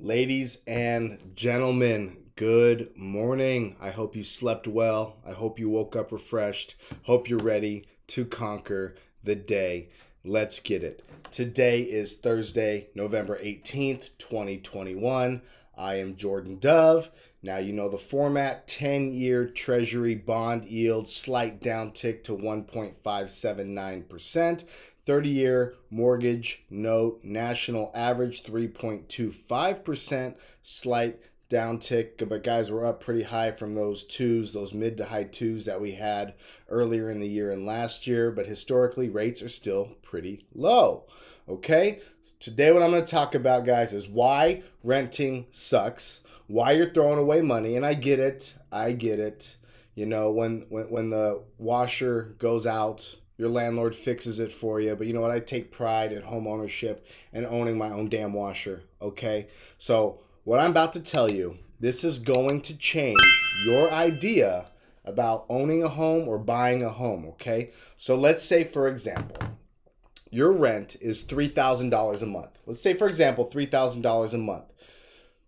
Ladies and gentlemen, good morning. I hope you slept well. I hope you woke up refreshed. Hope you're ready to conquer the day. Let's get it. Today is Thursday, November 18th, 2021. I am Jordan Dove. Now you know the format, 10-year Treasury bond yield, slight downtick to 1.579%. 30-year mortgage note, national average 3.25%, slight downtick, but guys, we're up pretty high from those mid to high twos that we had earlier in the year and last year, but historically rates are still pretty low. Okay, today what I'm going to talk about, guys, is why renting sucks, why you're throwing away money, and I get it. You know, when the washer goes out, your landlord fixes it for you. But you know what? I take pride in home ownership and owning my own damn washer, okay? So what I'm about to tell you, this is going to change your idea about owning a home or buying a home, okay? So let's say, for example, your rent is $3,000 a month. Let's say, for example, $3,000 a month.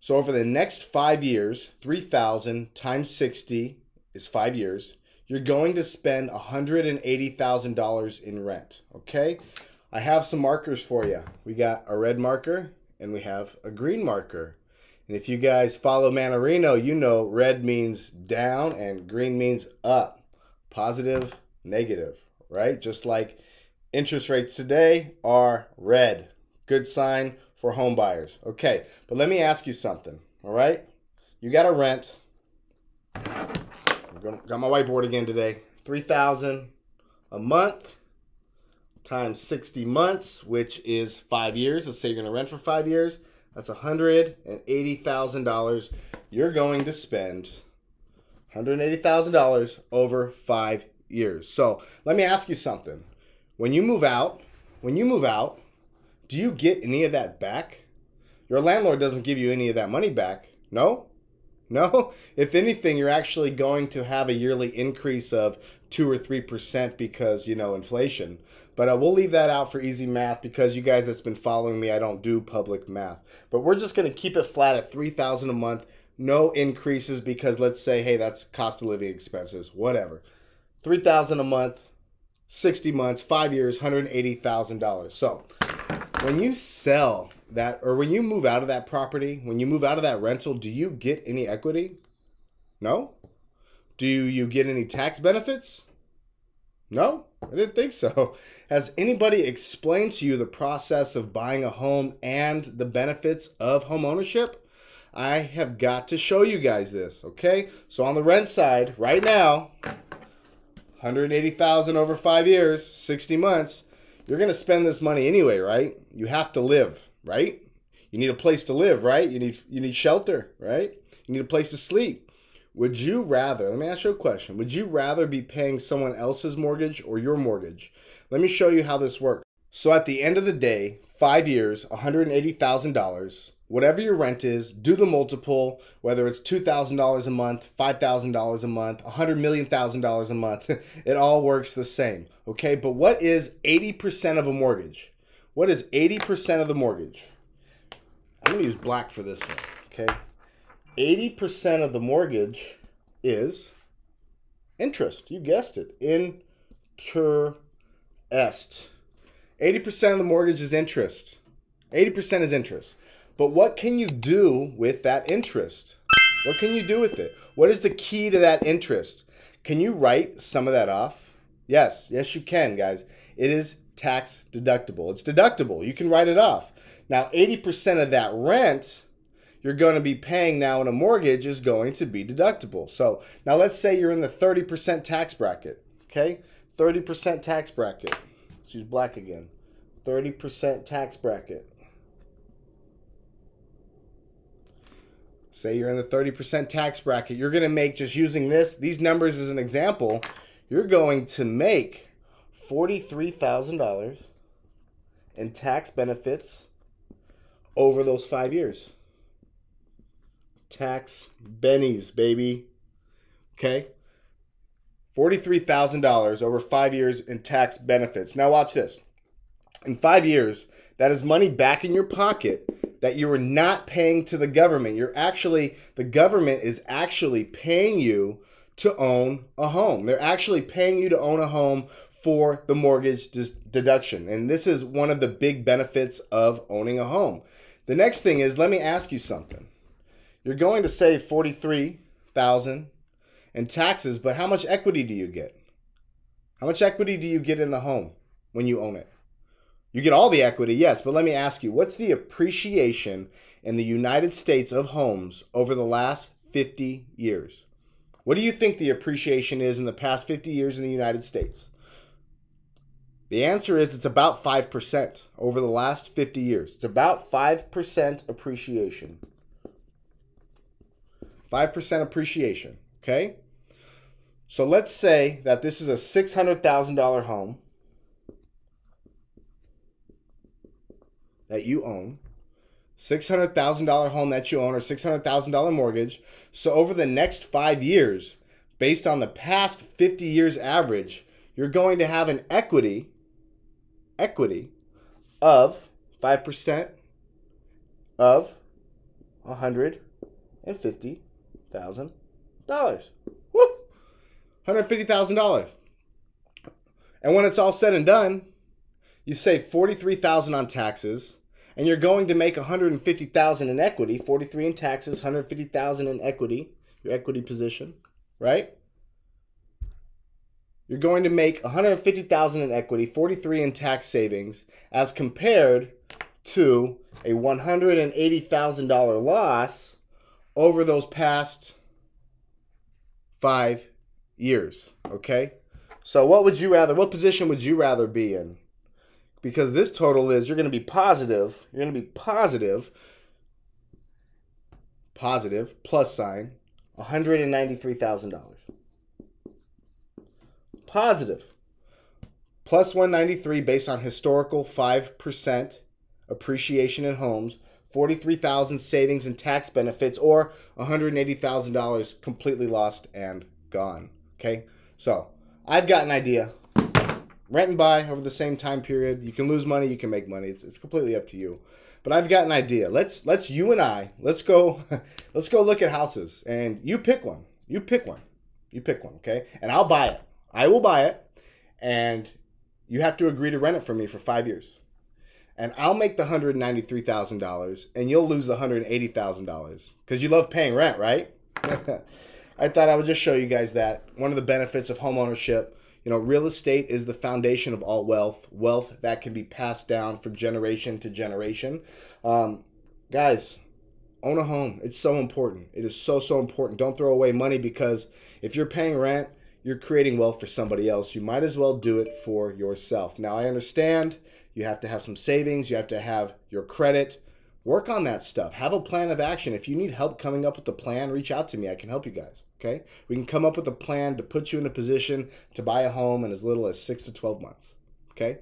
So over the next 5 years, 3,000 times 60 is 5 years. You're going to spend $180,000 in rent, okay? I have some markers for you. We got a red marker and we have a green marker. And if you guys follow Manarino, you know red means down and green means up, positive, negative, right? Just like interest rates today are red. Good sign for home buyers. Okay, but let me ask you something, all right? You got to rent. Got my whiteboard again today. $3,000 a month times 60 months, which is 5 years. Let's say you're going to rent for 5 years. That's $180,000. You're going to spend $180,000 over 5 years. So let me ask you something. When you move out, do you get any of that back? Your landlord doesn't give you any of that money back. No? No, if anything, you're actually going to have a yearly increase of 2 or 3% because, you know, inflation. But we'll leave that out for easy math because you guys that's been following me, I don't do public math. But we're just going to keep it flat at $3,000 a month, no increases because let's say, hey, that's cost of living expenses, whatever. $3,000 a month, 60 months, 5 years, $180,000. So when you sell that, or when you move out of that property, when you move out of that rental, do you get any equity? No? Do you get any tax benefits? No, I didn't think so. Has anybody explained to you the process of buying a home and the benefits of home ownership? I have got to show you guys this, okay? So on the rent side, right now, $180,000 over 5 years, 60 months, you're going to spend this money anyway, right? You have to live, right? You need a place to live, right? You need shelter, right? You need a place to sleep. Would you rather, let me ask you a question. Would you rather be paying someone else's mortgage or your mortgage? Let me show you how this works. So at the end of the day, 5 years, $180,000, whatever your rent is, do the multiple, whether it's $2,000 a month, $5,000 a month, $100 million a month, it all works the same, okay? But what is 80% of a mortgage? What is 80% of the mortgage? I'm gonna use black for this one, okay? 80% of the mortgage is interest. You guessed it, interest. 80% of the mortgage is interest. 80% is interest. But what can you do with that interest? What can you do with it? What is the key to that interest? Can you write some of that off? Yes, you can, guys. It is tax deductible. It's deductible. You can write it off. Now, 80% of that rent you're going to be paying now in a mortgage is going to be deductible. So now let's say you're in the 30% tax bracket, okay? 30% tax bracket. Let's use black again. 30% tax bracket. Say you're in the 30% tax bracket. You're going to make, just using these numbers as an example, you're going to make $43,000 in tax benefits over those 5 years. Tax bennies, baby. Okay? $43,000 over 5 years in tax benefits. Now watch this. In 5 years, That is money back in your pocket that you are not paying to the government. The government is actually paying you to own a home. They're actually paying you to own a home for the mortgage deduction. And this is one of the big benefits of owning a home. The next thing is, let me ask you something. You're going to save $43,000 in taxes, but how much equity do you get? How much equity do you get in the home when you own it? You get all the equity, yes, but let me ask you, what's the appreciation in the United States of homes over the last 50 years? What do you think the appreciation is in the past 50 years in the United States? The answer is it's about 5% over the last 50 years. It's about 5% appreciation. 5% appreciation, okay? So let's say that this is a $600,000 home that you own, $600,000 home that you own, or $600,000 mortgage. So over the next 5 years, based on the past 50 years average, you're going to have an equity of 5% of $150,000. Woo! $150,000. And when it's all said and done, you save $43,000 on taxes, and you're going to make $150,000 in equity. 43 in taxes, $150,000 in equity, your equity position, right? You're going to make $150,000 in equity, 43 in tax savings, as compared to a $180,000 loss over those past 5 years. Okay, so what position would you rather be in? Because this total is, you're going to be positive. You're going to be positive plus sign $193,000. Positive plus 193 based on historical 5% appreciation in homes, 43,000 savings and tax benefits, or $180,000 completely lost and gone. Okay, so I've got an idea. Rent and buy over the same time period. You can lose money, you can make money. It's completely up to you. But I've got an idea. Let's go look at houses, and you pick one. You pick one, okay? And I'll buy it. I will buy it, and you have to agree to rent it for me for 5 years. And I'll make the $193,000, and you'll lose the $180,000 because you love paying rent, right? I thought I would just show you guys that. One of the benefits of homeownership. You know, real estate is the foundation of all wealth. Wealth that can be passed down from generation to generation. Guys, own a home. It's so important. It is so, so important. Don't throw away money, because if you're paying rent, you're creating wealth for somebody else. You might as well do it for yourself. Now, I understand you have to have some savings. You have to have your credit. Work on that stuff. Have a plan of action. If you need help coming up with a plan, reach out to me. I can help you guys, okay? We can come up with a plan to put you in a position to buy a home in as little as 6 to 12 months, okay?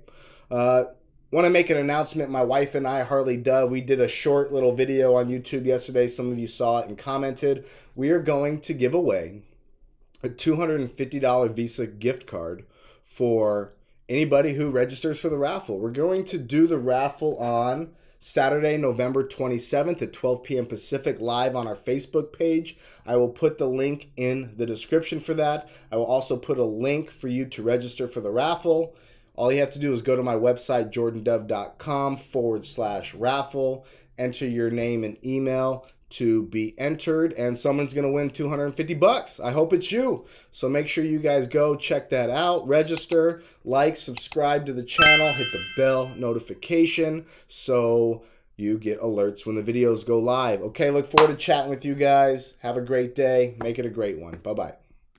Want to make an announcement. My wife and I, Harley Dove, we did a short little video on YouTube yesterday. Some of you saw it and commented. We are going to give away a $250 Visa gift card for anybody who registers for the raffle. We're going to do the raffle on Saturday, November 27th at 12 p.m. Pacific, live on our Facebook page. I will put the link in the description for that. I will also put a link for you to register for the raffle. All you have to do is go to my website, jordandove.com/raffle, enter your name and email to be entered, and someone's going to win $250. I hope it's you. So make sure you guys go check that out. Register, like, subscribe to the channel, hit the bell notification so you get alerts when the videos go live. Okay, look forward to chatting with you guys. Have a great day. Make it a great one. Bye-bye.